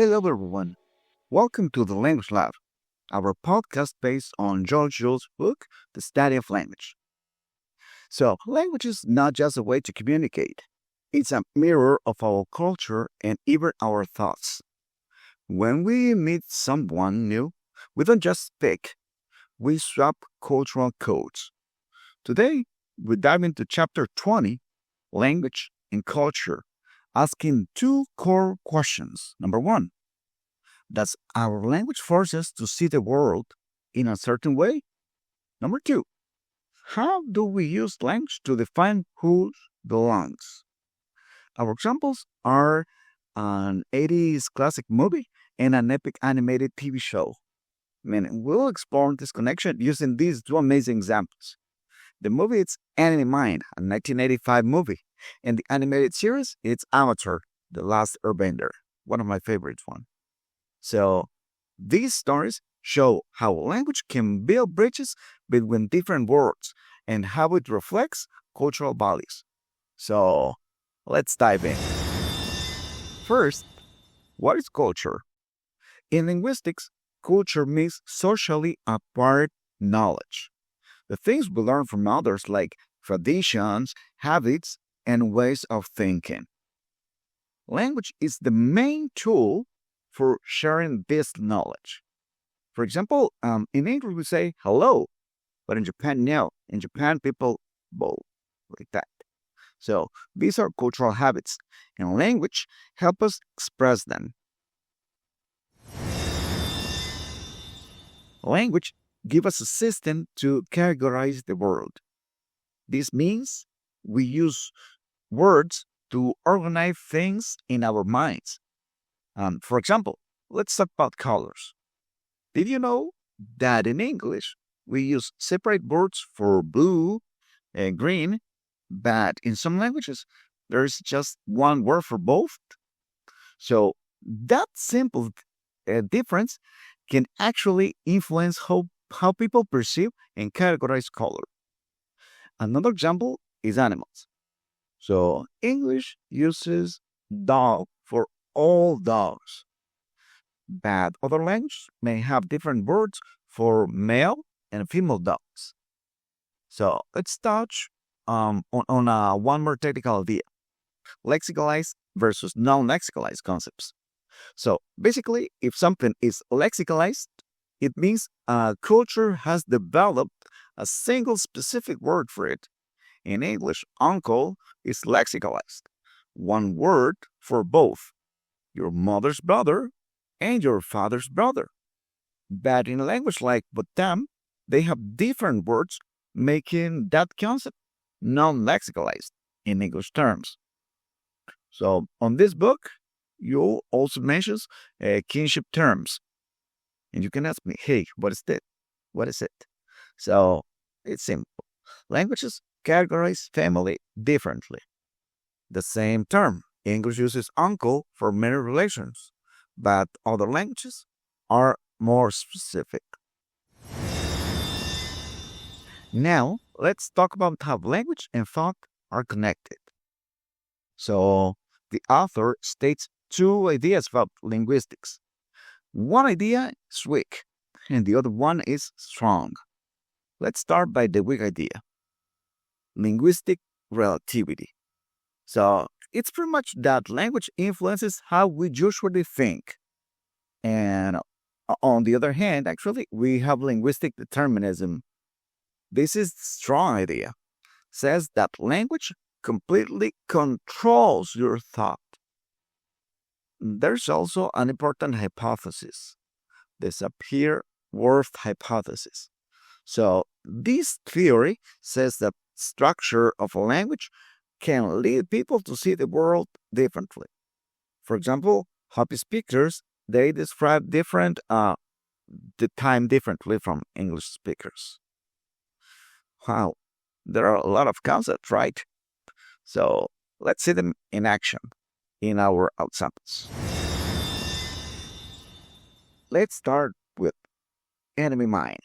Hello, everyone. Welcome to the Language Lab, our podcast based on George Jules' book, The Study of Language. So, language is not just a way to communicate, it's a mirror of our culture and even our thoughts. When we meet someone new, we don't just speak, we swap cultural codes. Today, we dive into Chapter 20, Language and Culture, asking two core questions. Number one, does our language force us to see the world in a certain way? Number two, how do we use language to define who belongs? Our examples are an 80s classic movie and an epic animated TV show. We'll explore this connection using these two amazing examples. The movie is Enemy Mine, a 1985 movie, and the animated series it's Avatar, The Last Airbender, one of my favorites one. So these stories show how language can build bridges between different worlds and how it reflects cultural values. So let's dive in. First, what is culture? In linguistics, culture means socially acquired knowledge. The things we learn from others like traditions, habits, and ways of thinking. Language is the main tool for sharing this knowledge. For example, in English we say hello, but in Japan, no. In Japan, people bow like that. So these are cultural habits, and language help us express them. Language gives us a system to categorize the world. This means we use words to organize things in our minds. For example, let's talk about colors. Did you know that in English we use separate words for blue and green, but in some languages there's just one word for both? So that simple difference can actually influence how people perceive and categorize color. Another example is animals. So English uses dog for all dogs, but other languages may have different words for male and female dogs. So let's touch on one more technical idea, lexicalized versus non-lexicalized concepts. So basically, if something is lexicalized, it means a culture has developed a single specific word for it. In English, uncle is lexicalized, one word for both your mother's brother and your father's brother. But in a language like Batam, they have different words, making that concept non-lexicalized in English terms. So on this book, Yule also mentions kinship terms. And you can ask me, hey, what is that? What is it? So it's simple. Languages categorize family differently. The same term, English uses uncle for many relations, but other languages are more specific. Now, let's talk about how language and thought are connected. So, the author states two ideas about linguistics. One idea is weak, and the other one is strong. Let's start by the weak idea, linguistic relativity. So, it's pretty much that language influences how we usually think. And on the other hand, actually, we have linguistic determinism. This is strong idea. Says that language completely controls your thought. There's also an important hypothesis, the Sapir-Whorf Hypothesis. So this theory says that structure of a language can lead people to see the world differently. For example, happy speakers, they describe the time differently from English speakers. Wow, there are a lot of concepts, right? So let's see them in action in our examples. Let's start with Enemy Mine.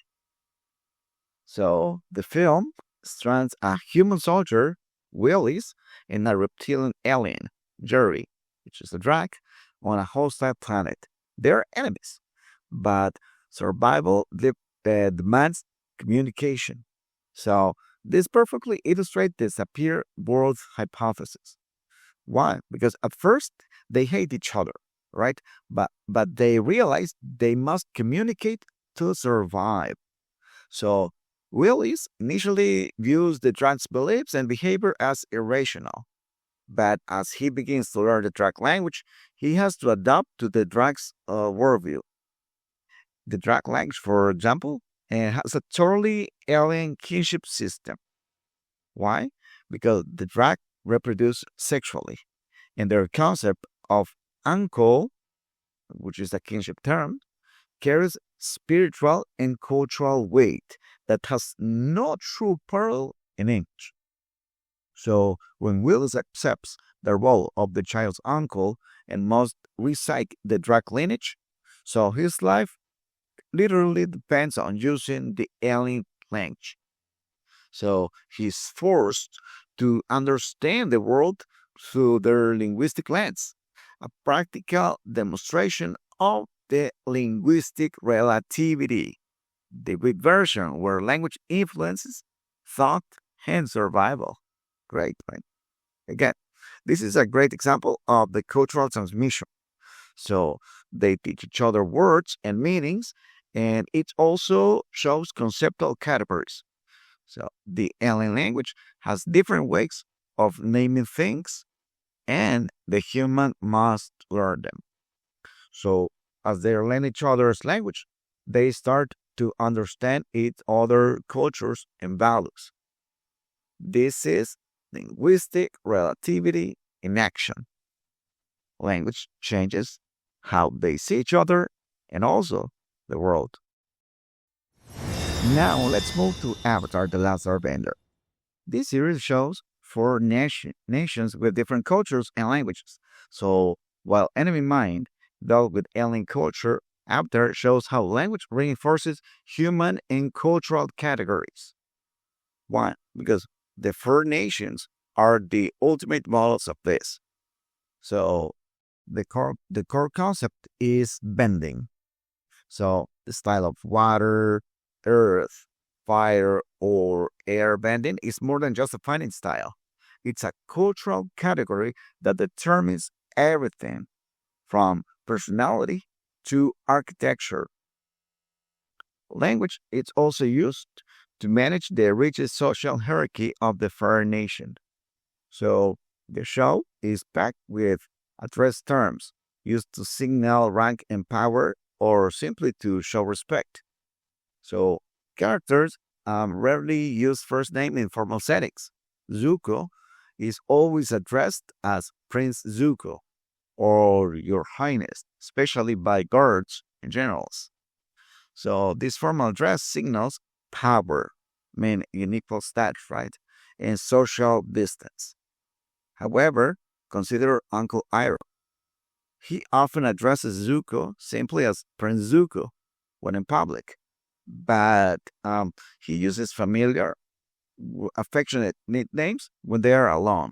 So the film strands a human soldier, Willis, and a reptilian alien, Jerry, which is a Drac, on a hostile planet. They're enemies, but survival demands communication. So this perfectly illustrates the Sapir-Whorf hypothesis. Why? Because at first they hate each other, right? But they realize they must communicate to survive. So Willis initially views the Drac's beliefs and behavior as irrational. But as he begins to learn the Drac language, he has to adapt to the Drac's worldview. The Drac language, for example, has a totally alien kinship system. Why? Because the Drac reproduce sexually, and their concept of uncle, which is a kinship term, carries spiritual and cultural weight that has no true parallel in English. So when Willis accepts the role of the child's uncle and must recite the Drac lineage, so his life literally depends on using the alien language. So he's forced to understand the world through their linguistic lens, a practical demonstration of the linguistic relativity, the Greek version where language influences thought and survival. Great, right? Again, this is a great example of the cultural transmission. So they teach each other words and meanings, and it also shows conceptual categories. So the alien language has different ways of naming things, and the human must learn them. So as they learn each other's language, they start to understand each other cultures and values. This is linguistic relativity in action. Language changes how they see each other and also the world. Now let's move to Avatar: The Last Airbender. This series shows four nations with different cultures and languages. So while Enemy Mine dealt with alien culture, Avatar shows how language reinforces human and cultural categories. Why? Because the four nations are the ultimate models of this. So the core concept is bending. So the style of water, earth, fire, or air bending is more than just a fighting style. It's a cultural category that determines everything from personality to architecture. Language is also used to manage the rigid social hierarchy of the Fire Nation. So the show is packed with address terms used to signal rank and power or simply to show respect. So characters rarely use first name in formal settings. Zuko is always addressed as Prince Zuko or Your Highness, especially by guards and generals. So this formal address signals power, mean unequal status, right? And social distance. However, consider Uncle Iroh. He often addresses Zuko simply as Prince Zuko when in public, but he uses familiar, affectionate nicknames when they are alone.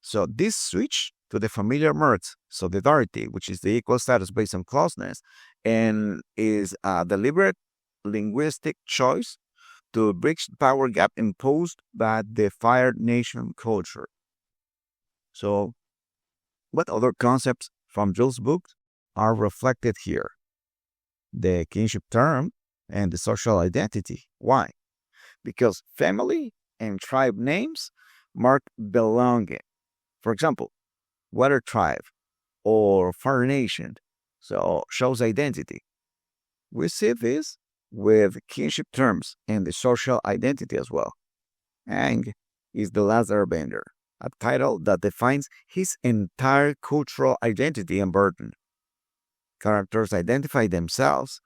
So this switch to the familiar merge solidarity, which is the equal status based on closeness, and is a deliberate linguistic choice to bridge the power gap imposed by the Fire Nation culture. So, what other concepts from Jules' book are reflected here? The kinship term and the social identity. Why? Because family and tribe names mark belonging. For example, Water Tribe or Fire Nation, so shows identity. We see this with kinship terms and the social identity as well. Aang is the last airbender, a title that defines his entire cultural identity and burden. Characters identify themselves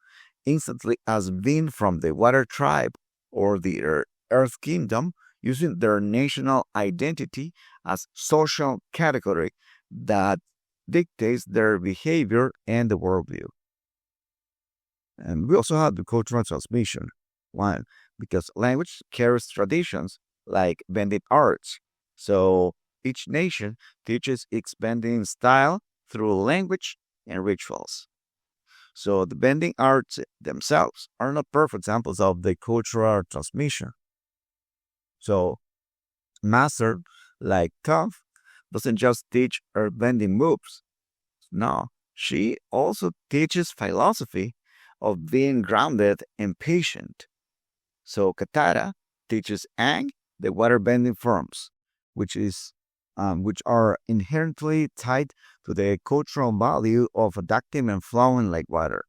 instantly as being from the Water Tribe or the Earth Kingdom using their national identity as social category that dictates their behavior and the worldview. And we also have the cultural transmission. One, because language carries traditions like bending arts. So each nation teaches its bending style through language and rituals. So the bending arts themselves are not perfect examples of the cultural transmission. So master like Tough doesn't just teach her bending moves. No, she also teaches philosophy of being grounded and patient. So Katara teaches Aang the waterbending forms, which are inherently tied to the cultural value of adapting and flowing like water.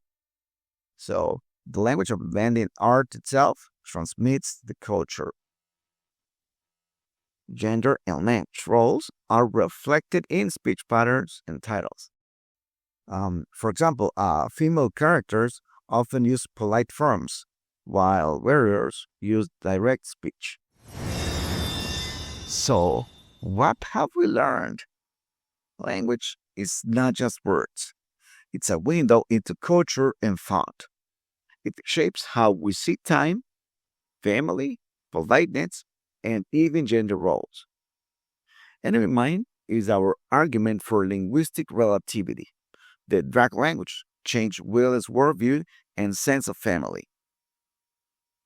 So the language of bending art itself transmits the culture. Gender and language roles are reflected in speech patterns and titles. For example, female characters often use polite forms, while warriors use direct speech. So, what have we learned? Language is not just words, it's a window into culture and thought. It shapes how we see time, family, politeness, and even gender roles. Enemy Mine is our argument for linguistic relativity. The Drac language changed Will's worldview and sense of family.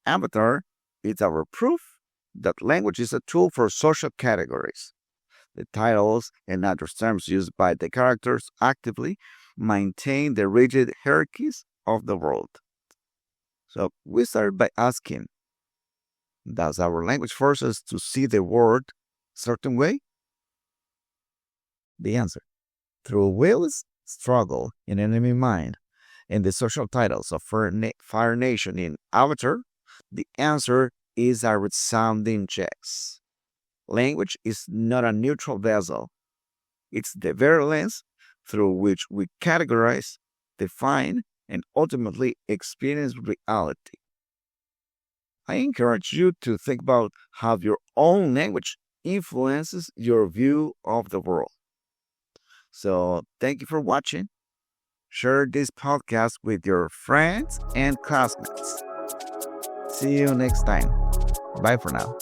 Avatar is our proof that language is a tool for social categories. The titles and other terms used by the characters actively maintain the rigid hierarchies of the world. So we start by asking, does our language force us to see the world a certain way? The answer. Through Will's struggle in Enemy Mine and the social titles of Fire Nation in Avatar, the answer is a resounding yes. Language is not a neutral vessel. It's the very lens through which we categorize, define, and ultimately experience reality. I encourage you to think about how your own language influences your view of the world. So, thank you for watching. Share this podcast with your friends and classmates. See you next time. Bye for now.